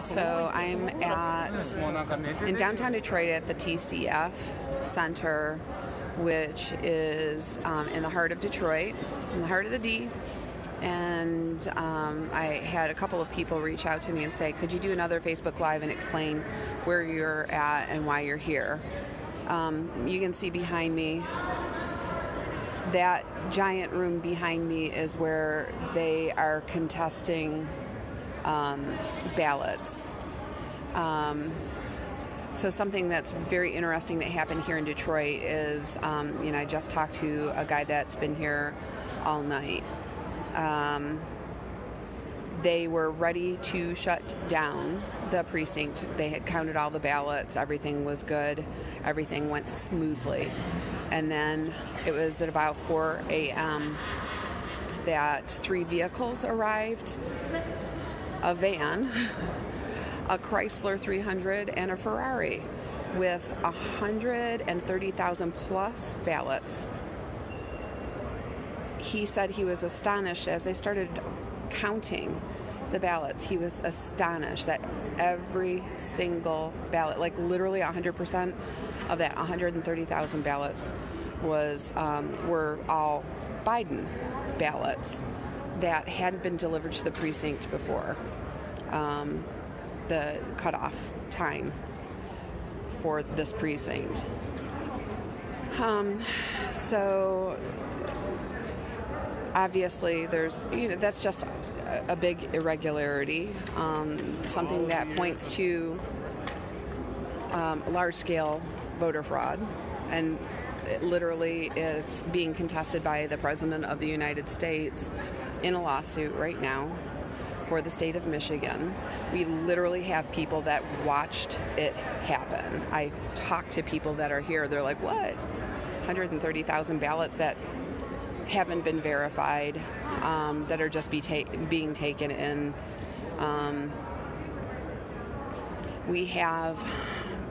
So I'm in downtown Detroit at the TCF Center, which is in the heart of Detroit, in the heart of the D. And I had a couple of people reach out to me and say, could you do another Facebook Live and explain where you're at and why you're here? You can see behind me, that giant room behind me is where they are contesting ballots. So something that's very interesting that happened here in Detroit is, I just talked to a guy that's been here all night. They were ready to shut down the precinct. They had counted all the ballots. Everything was good. Everything went smoothly. And then it was at about 4 a.m. that 3 vehicles arrived, a van, a Chrysler 300, and a Ferrari with 130,000 plus ballots. He said he was astonished as they started counting the ballots. He was astonished that every single ballot, like literally 100% of that 130,000 ballots were all Biden ballots that hadn't been delivered to the precinct before the cutoff time for this precinct. So obviously there's, that's just a big irregularity, something that points to large-scale voter fraud, and it literally is being contested by the President of the United States in a lawsuit right now for the state of Michigan. We literally have people that watched it happen. I talked to people that are here. They're like, what? 130,000 ballots that haven't been verified, that are just being taken in. We have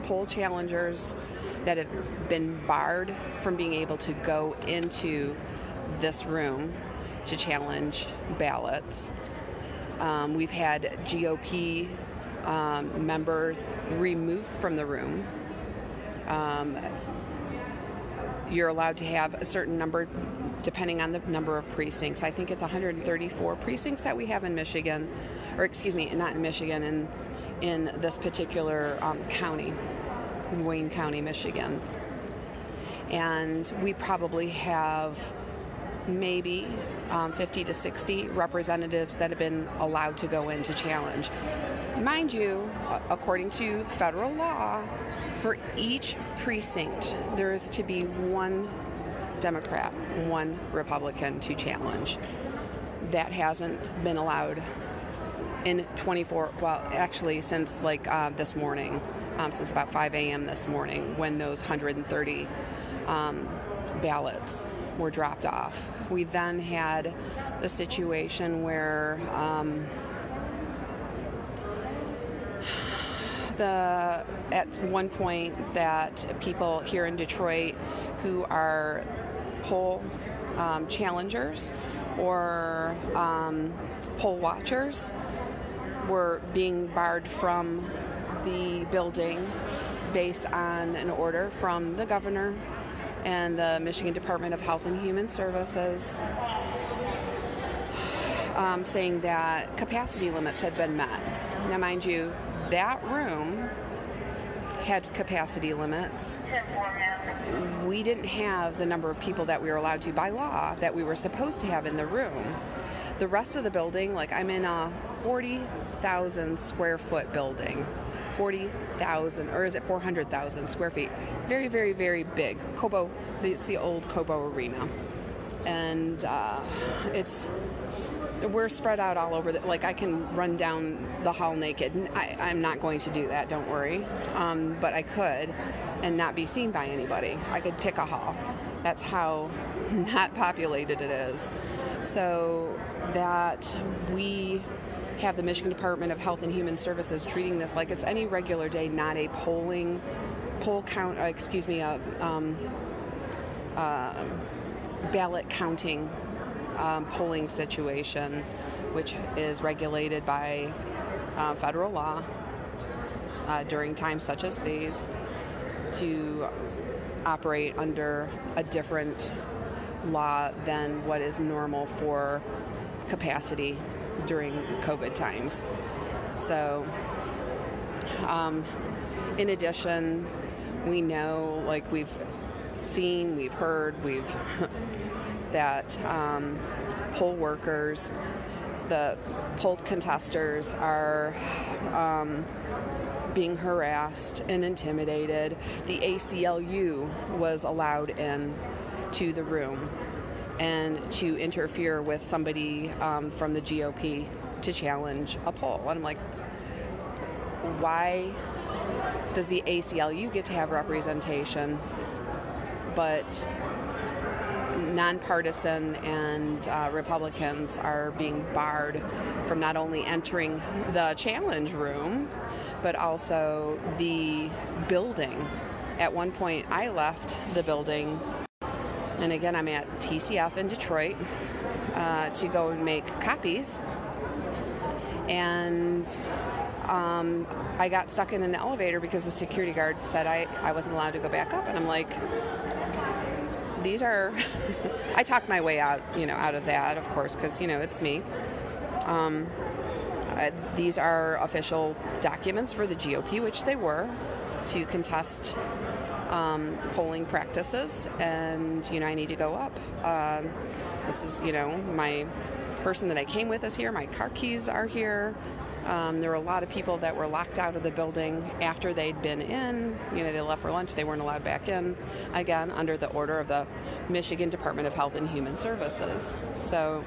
poll challengers that have been barred from being able to go into this room to challenge ballots. We've had GOP members removed from the room. You're allowed to have a certain number depending on the number of precincts. I think it's 134 precincts that we have in Michigan, or excuse me, not in Michigan, in this particular county, Wayne County, Michigan. And we probably have maybe 50 to 60 representatives that have been allowed to go in to challenge. Mind you, according to federal law, for each precinct, there is to be one Democrat, one Republican to challenge. That hasn't been allowed in 24, well, actually since this morning, since about 5 a.m. this morning, when those 130 ballots were dropped off. We then had the situation where at one point that people here in Detroit who are poll challengers or poll watchers were being barred from the building based on an order from the governor and the Michigan Department of Health and Human Services, saying that capacity limits had been met. Now, mind you, that room had capacity limits. We didn't have the number of people that we were allowed to by law that we were supposed to have in the room. The rest of the building, I'm in a 40,000 square foot building. 40,000, or is it 400,000 square feet? Very, very, very big. Cobo, it's the old Cobo Arena. And we're spread out all over. I can run down the hall naked. I'm not going to do that, don't worry. But I could, and not be seen by anybody. I could pick a hall. That's how not populated it is. So that we have the Michigan Department of Health and Human Services treating this like it's any regular day, not a ballot counting polling situation, which is regulated by federal law during times such as these to operate under a different law than what is normal for capacity during COVID times. So, in addition, we know, like we've seen, we've heard, that poll workers, the poll contesters are being harassed and intimidated. The ACLU was allowed in to the room and to interfere with somebody from the GOP to challenge a poll. And I'm like, why does the ACLU get to have representation, but nonpartisan and Republicans are being barred from not only entering the challenge room, but also the building? At one point, I left the building, and again, I'm at TCF in Detroit to go and make copies, and I got stuck in an elevator because the security guard said I wasn't allowed to go back up, and I'm like, these are, I talked my way out, out of that, of course, because, it's me. These are official documents for the GOP, which they were, to contest polling practices, and, I need to go up. This is, my person that I came with is here, my car keys are here. There were a lot of people that were locked out of the building after they'd been in. They left for lunch. They weren't allowed back in, again, under the order of the Michigan Department of Health and Human Services. So,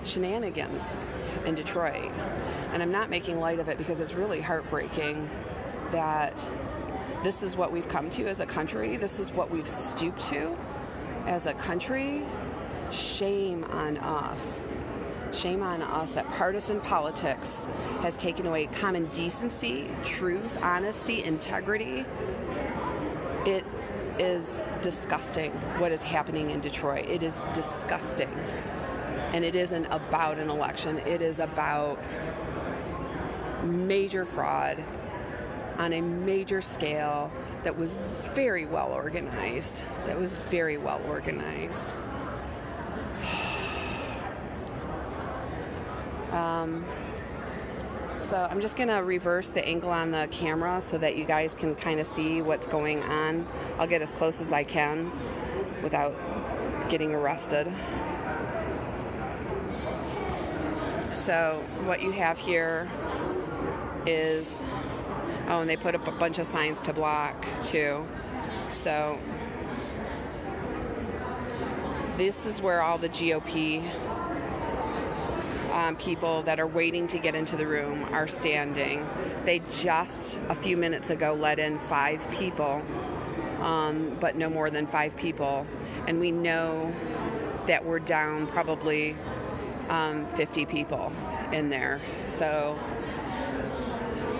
shenanigans in Detroit. And I'm not making light of it because it's really heartbreaking that this is what we've come to as a country. This is what we've stooped to as a country. Shame on us. Shame on us that partisan politics has taken away common decency, truth, honesty, integrity. It is disgusting what is happening in Detroit. It is disgusting. And it isn't about an election. It is about major fraud on a major scale that was very well organized. So I'm just going to reverse the angle on the camera so that you guys can kind of see what's going on. I'll get as close as I can without getting arrested. So what you have here is, and they put up a bunch of signs to block too. So this is where all the GOP people that are waiting to get into the room are standing. They just a few minutes ago let in 5 people, but no more than 5 people. And we know that we're down probably 50 people in there. So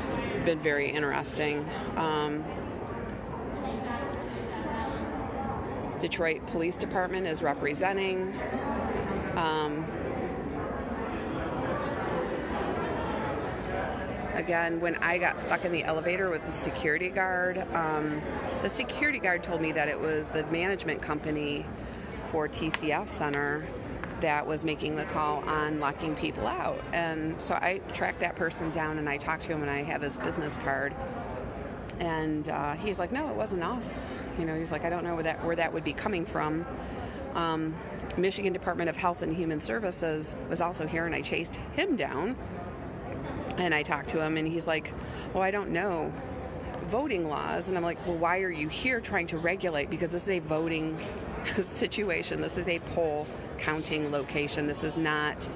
it's been very interesting. Detroit Police Department is representing. Again, when I got stuck in the elevator with the security guard told me that it was the management company for TCF Center that was making the call on locking people out. And so I tracked that person down and I talked to him, and I have his business card. And he's like, no, it wasn't us. He's like, I don't know where that would be coming from. Michigan Department of Health and Human Services was also here, and I chased him down. And I talked to him, and he's like, well, I don't know voting laws. And I'm like, well, why are you here trying to regulate? Because this is a voting situation. This is a poll counting location. This is not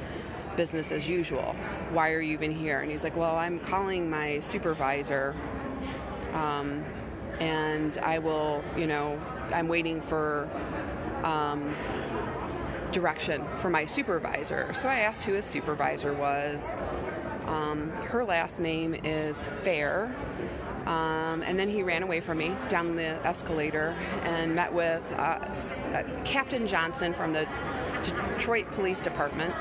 business as usual. Why are you even here? And he's like, well, I'm calling my supervisor, and I will, I'm waiting for direction from my supervisor. So I asked who his supervisor was. Her last name is Fair. And then he ran away from me down the escalator and met with Captain Johnson from the Detroit Police Department.